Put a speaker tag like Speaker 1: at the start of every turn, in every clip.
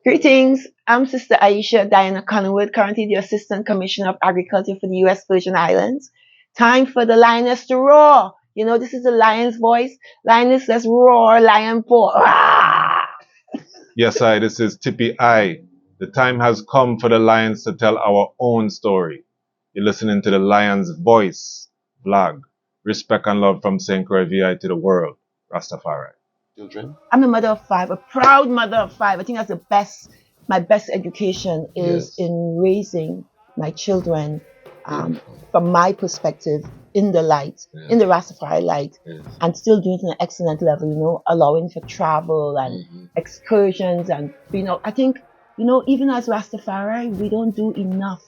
Speaker 1: Greetings, I'm Sister Aisha Diana Conwood, currently the Assistant Commissioner of Agriculture for the U.S. Virgin Islands. Time for the lioness to roar. You know, this is the lion's voice. Lioness, let's roar, lion pour.
Speaker 2: Yes, this is Tippy I. The time has come for the lions to tell our own story. You're listening to the Lion's Voice vlog. Respect and love from St. Croix VI to the world. Rastafari.
Speaker 3: Children?
Speaker 1: I'm a mother of five, a proud mother of five. I think that's my best education is in raising my children from my perspective in the light, in the Rastafari light, and still doing it on an excellent level, you know, allowing for travel and excursions. And, you know, I think, you know, even as Rastafari, we don't do enough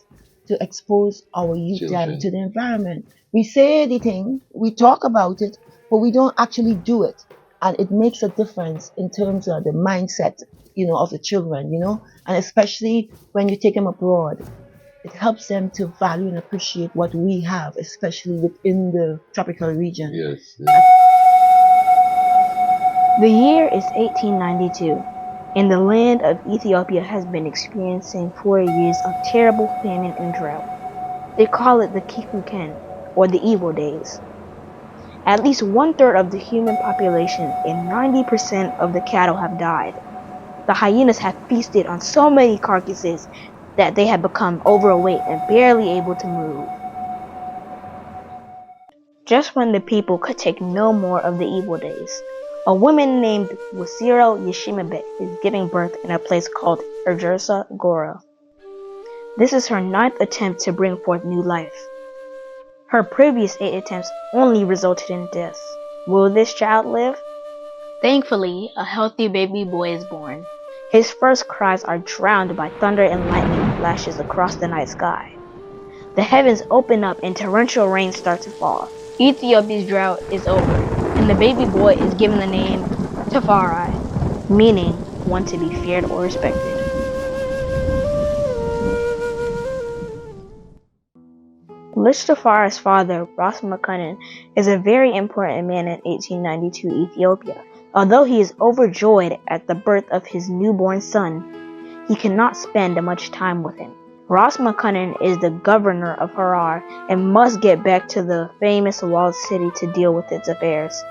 Speaker 1: to expose our youth them to the environment. We say anything, we talk about it, but we don't actually do it. And it makes a difference in terms of the mindset, you know, of the children, you know, and especially when you take them abroad, it helps them to value and appreciate what we have, especially within the tropical region.
Speaker 3: Yes.
Speaker 4: The year is 1892, and the land of Ethiopia has been experiencing 4 years of terrible famine and drought. They call it the Kikuken, or the evil days. At least 1/3 of the human population and 90% of the cattle have died. The hyenas have feasted on so many carcasses that they have become overweight and barely able to move. Just when the people could take no more of the evil days, a woman named Wasiro Yeshimabe is giving birth in a place called Erjersa Gora. This is her 9th attempt to bring forth new life. Her previous 8 attempts only resulted in death. Will this child live? Thankfully, a healthy baby boy is born. His first cries are drowned by thunder and lightning flashes across the night sky. The heavens open up and torrential rain starts to fall. Ethiopia's drought is over, and the baby boy is given the name Tafari, meaning one to be feared or respected. Tafari's father, Ras Tafari, is a very important man in 1892 Ethiopia. Although he is overjoyed at the birth of his newborn son, he cannot spend much time with him. Ras Tafari is the governor of Harar and must get back to the famous walled city to deal with its affairs.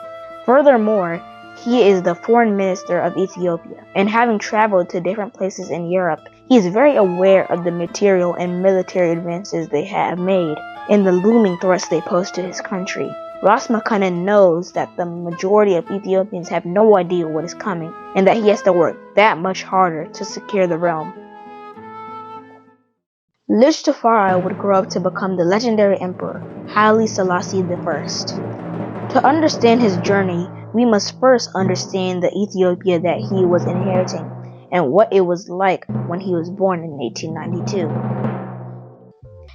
Speaker 4: Furthermore, he is the foreign minister of Ethiopia, and having traveled to different places in Europe, he is very aware of the material and military advances they have made and the looming threats they pose to his country. Ras Tafari knows that the majority of Ethiopians have no idea what is coming, and that he has to work that much harder to secure the realm. Tafari would grow up to become the legendary emperor, Haile Selassie I. To understand his journey, we must first understand the Ethiopia that he was inheriting, and what it was like when he was born in 1892.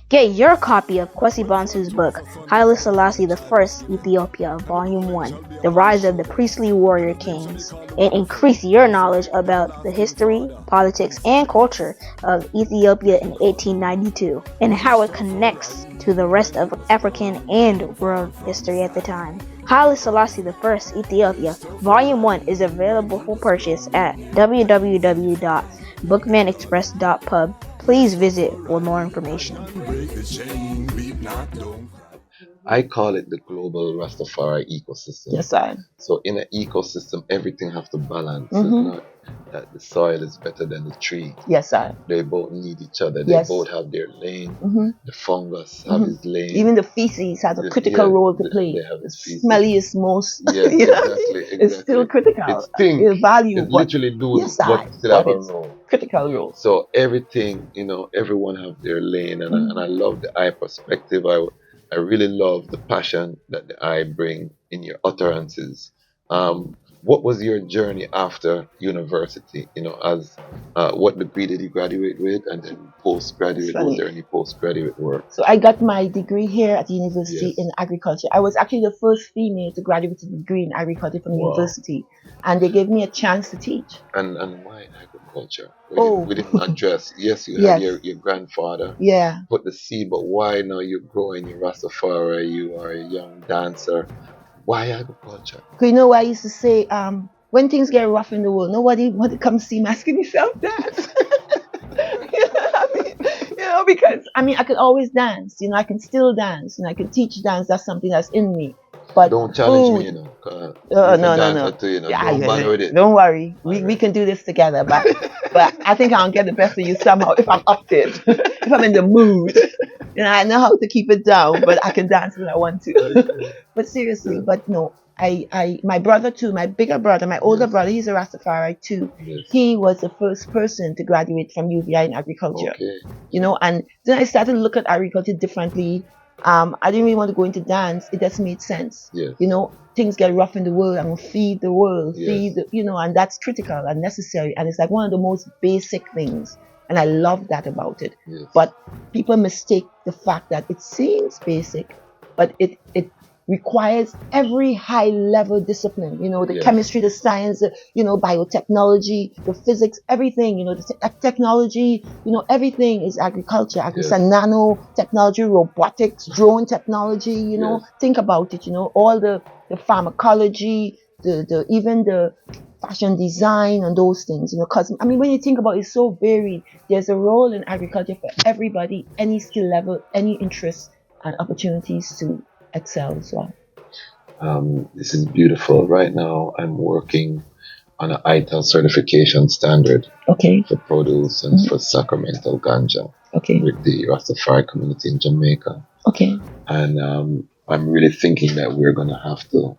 Speaker 4: Get your copy of Kwasi Bansu's book, Haile Selassie I, Ethiopia, Volume 1, The Rise of the Priestly Warrior Kings, and increase your knowledge about the history, politics, and culture of Ethiopia in 1892, and how it connects to the rest of African and world history at the time. Haile Selassie I, Ethiopia, Volume 1 is available for purchase at www.bookmanexpress.pub. Please visit for more information.
Speaker 3: I call it the global Rastafari ecosystem.
Speaker 1: Yes, I.
Speaker 3: So in an ecosystem, everything has to balance. It's not that the soil is better than the tree.
Speaker 1: Yes, I.
Speaker 3: They both need each other. They both have their lane. The fungus have his lane.
Speaker 1: Even the feces has a critical role to play.
Speaker 3: They have
Speaker 1: the
Speaker 3: species.
Speaker 1: smelliest, most.
Speaker 3: Yes, exactly.
Speaker 1: It's still critical.
Speaker 3: It's
Speaker 1: value.
Speaker 3: It literally do what still have a role.
Speaker 1: Critical role.
Speaker 3: So everything, you know, everyone have their lane, and I love the eye perspective. I really love the passion that the eye bring in your utterances. What was your journey after university? You know, as what degree did you graduate with, and then postgraduate? Was there any postgraduate work?
Speaker 1: So I got my degree here at the university in agriculture. I was actually the first female to graduate with a degree in agriculture from the university, and they gave me a chance to teach.
Speaker 3: And why agriculture? We didn't address. Yes, you had your grandfather.
Speaker 1: Yeah.
Speaker 3: Put the seed, but why now you're growing in Rastafari? You are a young dancer. Why agriculture?
Speaker 1: You know, I used to say, when things get rough in the world, nobody want to come see me asking myself dance. You know what I mean? Because I mean, I could always dance. I can still dance, and I can teach dance. That's something that's in me. But
Speaker 3: don't challenge me,
Speaker 1: food,
Speaker 3: 'cause
Speaker 1: no,
Speaker 3: you're a
Speaker 1: no,
Speaker 3: dancer
Speaker 1: no.
Speaker 3: too,
Speaker 1: Yeah,
Speaker 3: Don't bother with it.
Speaker 1: don't worry. We
Speaker 3: Alright.
Speaker 1: can do this together. But I think I'll get the best of you somehow if I'm up to it. If I'm in the mood. I know how to keep it down, but I can dance when I want to. But seriously, but no. My brother too, my bigger brother, my older
Speaker 3: Yes.
Speaker 1: brother, he's a Rastafari too.
Speaker 3: Yes.
Speaker 1: He was the first person to graduate from UVI in agriculture.
Speaker 3: Okay.
Speaker 1: And then I started to look at agriculture differently. I didn't really want to go into dance. It just made sense.
Speaker 3: Yes.
Speaker 1: Things get rough in the world. I'm gonna feed the world,
Speaker 3: Yes.
Speaker 1: and that's critical and necessary. And it's like one of the most basic things. And I love that about it.
Speaker 3: Yes.
Speaker 1: But people mistake the fact that it seems basic, but it requires every high level discipline, the
Speaker 3: Yes.
Speaker 1: chemistry, the science, biotechnology, the physics, everything, the technology, everything is agriculture,
Speaker 3: Yes.
Speaker 1: nanotechnology, robotics, drone technology,
Speaker 3: Yes.
Speaker 1: think about it, all the pharmacology, the even the fashion design and those things, because I mean, when you think about it, it's so varied. There's a role in agriculture for everybody, any skill level, any interest and opportunities to excel as well.
Speaker 3: This is beautiful. Right now, I'm working on an ITAL certification standard
Speaker 1: Okay.
Speaker 3: for produce and for sacramental ganja
Speaker 1: Okay.
Speaker 3: with the Rastafari community in Jamaica.
Speaker 1: Okay.
Speaker 3: And I'm really thinking that we're going to have to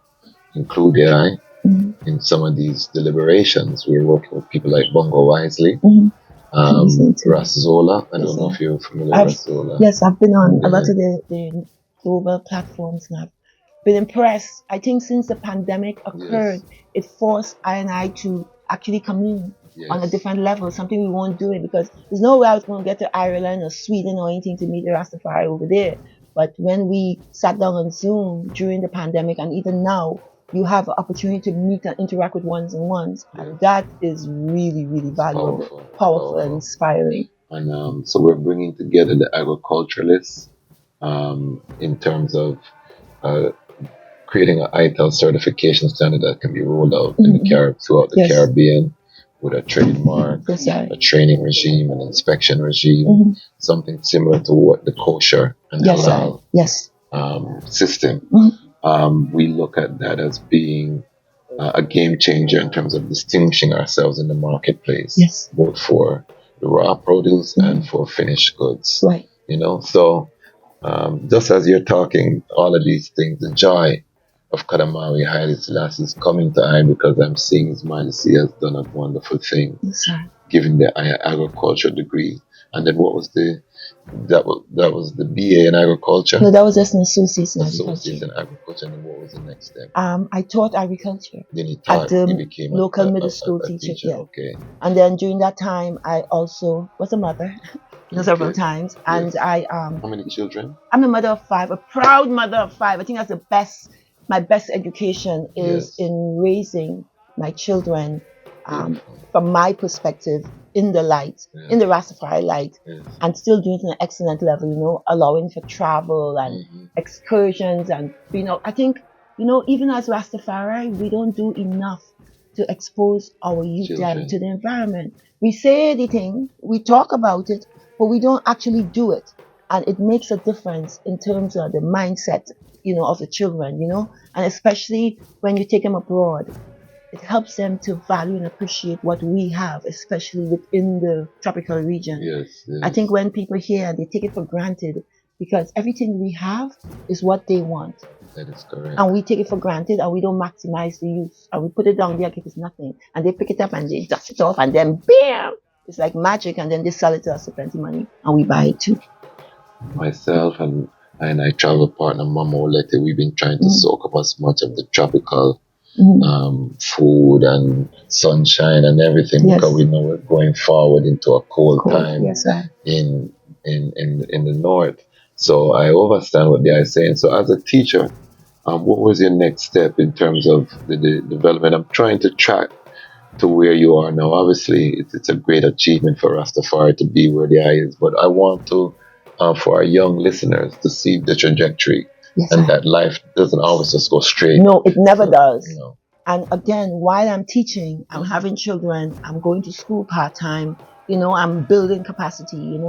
Speaker 3: include AI in some of these deliberations. We're working with people like Bongo Wisely, Ras Zola. I don't know if you're familiar with Ras Zola.
Speaker 1: Yes, I've been on a lot of the global platforms and I've been impressed. I think since the pandemic occurred, it forced I to actually commune on a different level, something we won't do it because there's no way I was going to get to Ireland or Sweden or anything to meet the Rastafari over there. But when we sat down on Zoom during the pandemic and even now, you have an opportunity to meet and interact with ones and ones. And that is really, really valuable, powerful and inspiring.
Speaker 3: And so we're bringing together the agriculturalists in terms of creating an ITAL certification standard that can be rolled out in the throughout the Caribbean with a trademark, a training regime, an inspection regime, something similar to what the kosher and halal system. We look at that as being a game changer in terms of distinguishing ourselves in the marketplace, both for the raw produce and for finished goods.
Speaker 1: Right.
Speaker 3: So just as you're talking, all of these things, the joy of Kadamawi Haile Selassie is coming to eye because I'm seeing His Majesty has done a wonderful thing, giving the agriculture degree. And then what was that was the BA in agriculture?
Speaker 1: No, that was just an associate in
Speaker 3: agriculture. And then what was the next step?
Speaker 1: I taught agriculture.
Speaker 3: Then he taught,
Speaker 1: he became local middle school teacher. Yeah.
Speaker 3: Okay.
Speaker 1: And then during that time, I also was a mother. Several times, and I
Speaker 3: How many children?
Speaker 1: I'm a mother of 5, a proud mother of 5. I think that's my best education is in raising my children from my perspective in the light, in the Rastafari light, and still doing it at an excellent level, allowing for travel and excursions. And, I think, even as Rastafari, we don't do enough to expose our youth to the environment. We say anything, we talk about it, but we don't actually do it. And it makes a difference in terms of the mindset, of the children, and especially when you take them abroad, it helps them to value and appreciate what we have, especially within the tropical region.
Speaker 3: Yes.
Speaker 1: I think when people hear, they take it for granted because everything we have is what they want.
Speaker 3: That is correct.
Speaker 1: And we take it for granted and we don't maximize the use. And we put it down there like it's nothing. And they pick it up and they dust it off and then bam! It's like magic, and then they sell it to us for plenty of money, and we buy it too.
Speaker 3: Myself and my travel partner, Mama Olete, we've been trying to soak up as much of the tropical food and sunshine and everything because we know we're going forward into a cold time in the north. So I understand what they are saying. So as a teacher, what was your next step in terms of the development? I'm trying to track to where you are now. Obviously, it's a great achievement for Rastafari to be where the eye is, but I want to, for our young listeners, to see the trajectory and that life doesn't always just go straight.
Speaker 1: No, it never does. And again, while I'm teaching, I'm having children, I'm going to school part-time, I'm building capacity,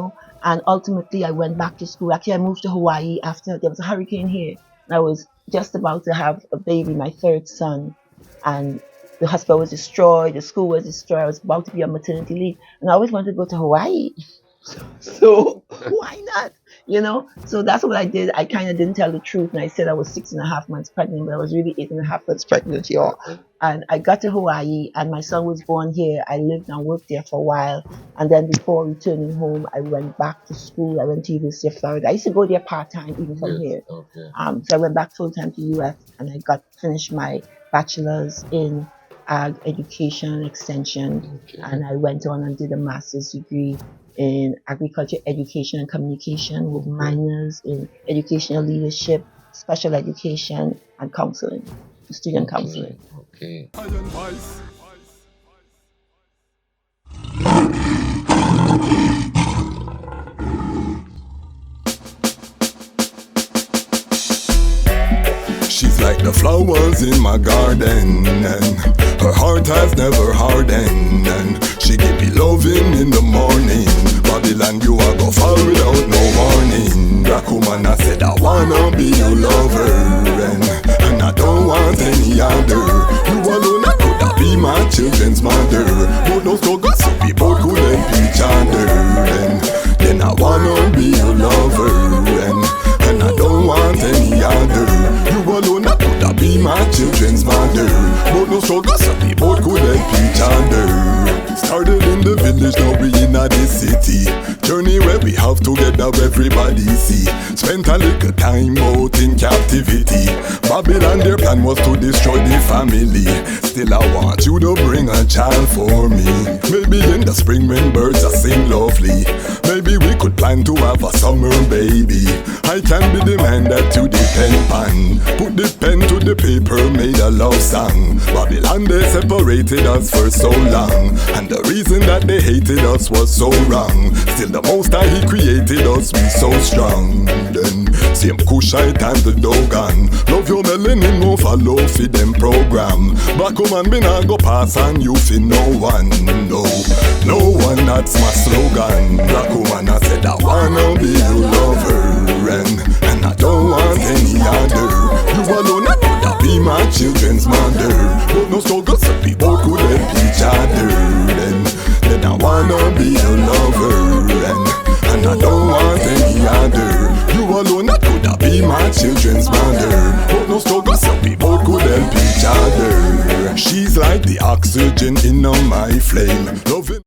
Speaker 1: and ultimately I went back to school. Actually, I moved to Hawaii after there was a hurricane here. And I was just about to have a baby, my third son, and the hospital was destroyed, the school was destroyed. I was about to be on maternity leave, and I always wanted to go to Hawaii. So why not? So that's what I did. I kind of didn't tell the truth, and I said I was 6.5 months pregnant, but I was really 8.5 months pregnant, y'all. And I got to Hawaii, and my son was born here. I lived and worked there for a while, and then before returning home, I went back to school. I went to University of Florida. I used to go there part-time even from here. So I went back full-time to US, and I finished my bachelor's in ag education extension, and I went on and did a master's degree in agriculture, education, and communication with minors in educational leadership, special education, and counseling, student counseling.
Speaker 3: Okay.
Speaker 5: She's like the flowers in my garden, and her heart has never hardened, and she give me loving in the morning. Babylon, you a go far without no warning. Black woman, I said I wanna be your lover, and I don't want any other. You alone, I could be my children's mother. But no struggle, so we both could help each other, and then I wanna be your lover, and I don't want any other. You alone, I could be my children's mother. But no struggle, so we both could help each other. Started in the village, now we in the city. Journey where we have together, everybody see. Spent a little time out in captivity. Babylon, their plan was to destroy the family. Still I want you to bring a child for me. Maybe in the spring when birds are sing lovely. Maybe we could plan to have a summer baby. I can be the man that you depend on. Put the pen to the paper, made a love song. Babylon, they separated us for so long, and the reason that they hated us was so wrong. Still the most that he created us, we so strong. Then same Kushite and the Dogon. Love your melanin, no follow for them program. Black woman, me not go pass on you for no one. No one, that's my slogan. Black woman, I said I wanna be your lover, and I don't want any other. You alone, I could be my children's mother. But no struggle, so we both could help each other. Then I wanna be your lover, and I don't want any other. You alone, I could be my children's mother. But no struggle, so we both could help each other. She's like the oxygen in my flame, loving.